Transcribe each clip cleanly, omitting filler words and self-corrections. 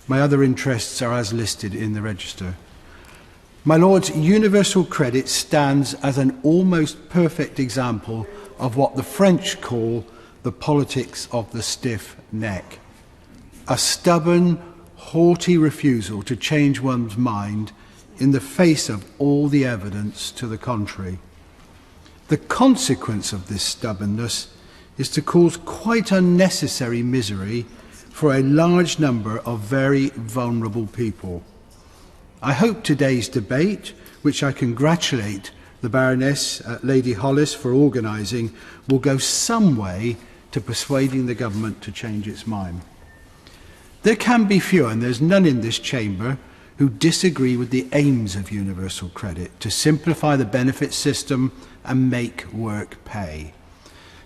My other interests are as listed in the register. My Lords, universal credit stands as an almost perfect example of what the French call the politics of the stiff neck. A stubborn, haughty refusal to change one's mind in the face of all the evidence to the contrary. The consequence of this stubbornness is to cause quite unnecessary misery for a large number of very vulnerable people. I hope today's debate, which I congratulate the Baroness, Lady Hollis, for organising, will go some way to persuading the government to change its mind. There can be few, and there's none in this chamber, who disagree with the aims of universal credit, to simplify the benefit system and make work pay.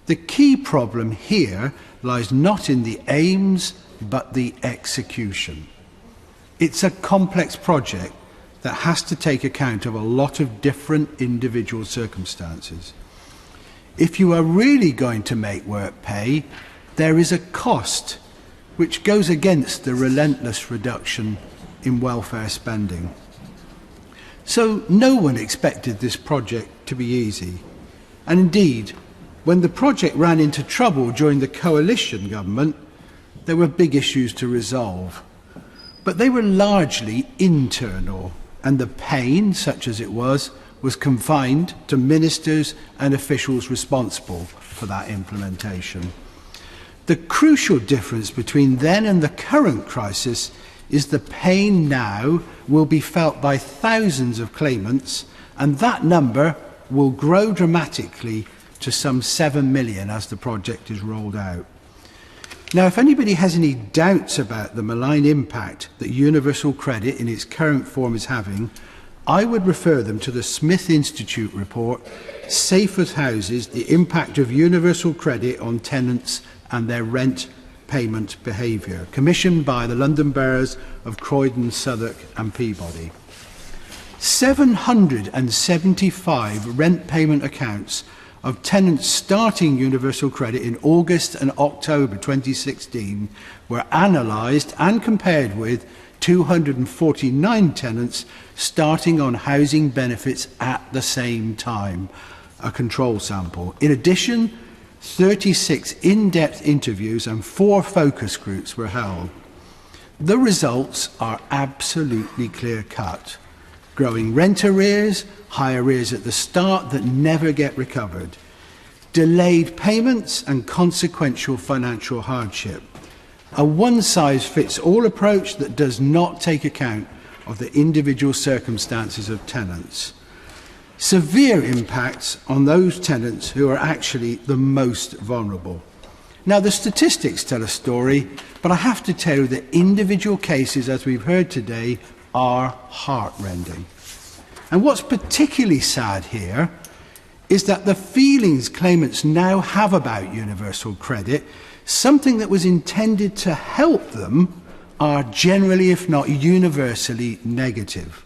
The key problem here lies not in the aims, but the execution. It's a complex project that has to take account of a lot of different individual circumstances. If you are really going to make work pay, there is a cost which goes against the relentless reduction in welfare spending. So no one expected this project to be easy. And indeed, when the project ran into trouble during the coalition government, there were big issues to resolve. But they were largely internal, and the pain, such as it was confined to ministers and officials responsible for that implementation. The crucial difference between then and the current crisis is the pain now will be felt by thousands of claimants, and that number will grow dramatically to some 7 million as the project is rolled out. Now, if anybody has any doubts about the malign impact that universal credit in its current form is having, I would refer them to the Smith Institute report, Safe as Houses, the Impact of Universal Credit on Tenants and Their Rent Payment Behaviour, commissioned by the London boroughs of Croydon, Southwark and Peabody. 775 rent payment accounts of tenants starting universal credit in August and October 2016 were analysed and compared with 249 tenants starting on housing benefits at the same time, a control sample. In addition, 36 in-depth interviews and 4 focus groups were held. The results are absolutely clear-cut. Growing rent arrears, high arrears at the start that never get recovered, delayed payments and consequential financial hardship. A one-size-fits-all approach that does not take account of the individual circumstances of tenants. Severe impacts on those tenants who are actually the most vulnerable. Now, the statistics tell a story, but I have to tell you that individual cases, as we've heard today, are heart-rending. And what's particularly sad here is that the feelings claimants now have about universal credit, something that was intended to help them, are generally, if not universally, negative.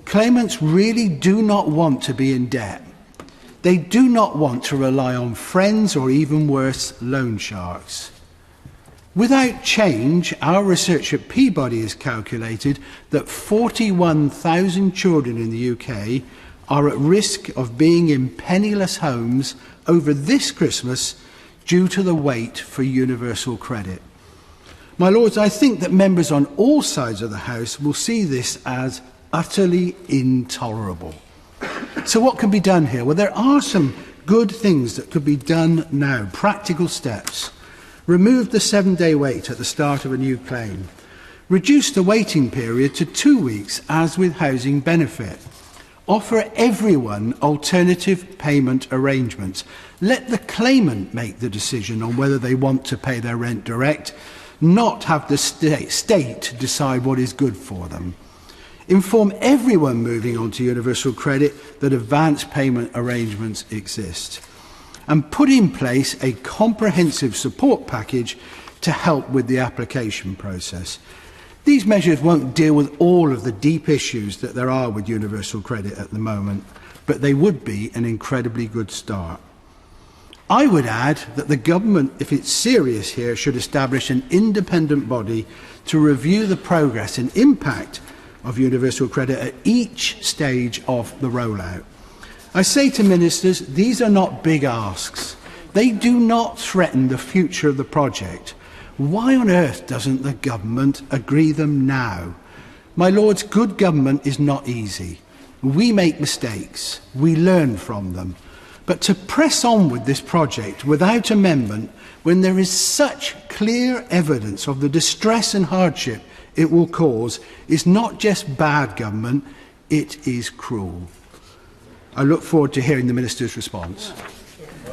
Claimants really do not want to be in debt. They do not want to rely on friends or, even worse, loan sharks. Without change, our research at Peabody has calculated that 41,000 children in the UK are at risk of being in penniless homes over this Christmas due to the wait for universal credit. My Lords, I think that members on all sides of the House will see this as utterly intolerable. So what can be done here? Well, there are some good things that could be done now, practical steps. Remove the 7-day wait at the start of a new claim. Reduce the waiting period to 2 weeks, as with housing benefit. Offer everyone alternative payment arrangements. Let the claimant make the decision on whether they want to pay their rent direct, not have the state decide what is good for them. Inform everyone moving on to universal credit that advance payment arrangements exist. And put in place a comprehensive support package to help with the application process. These measures won't deal with all of the deep issues that there are with universal credit at the moment, but they would be an incredibly good start. I would add that the government, if it's serious here, should establish an independent body to review the progress and impact of universal credit at each stage of the rollout. I say to ministers, these are not big asks. They do not threaten the future of the project. Why on earth doesn't the government agree them now? My lords, good government is not easy. We make mistakes. We learn from them. But to press on with this project without amendment when there is such clear evidence of the distress and hardship it will cause is not just bad government, it is cruel. I look forward to hearing the Minister's response.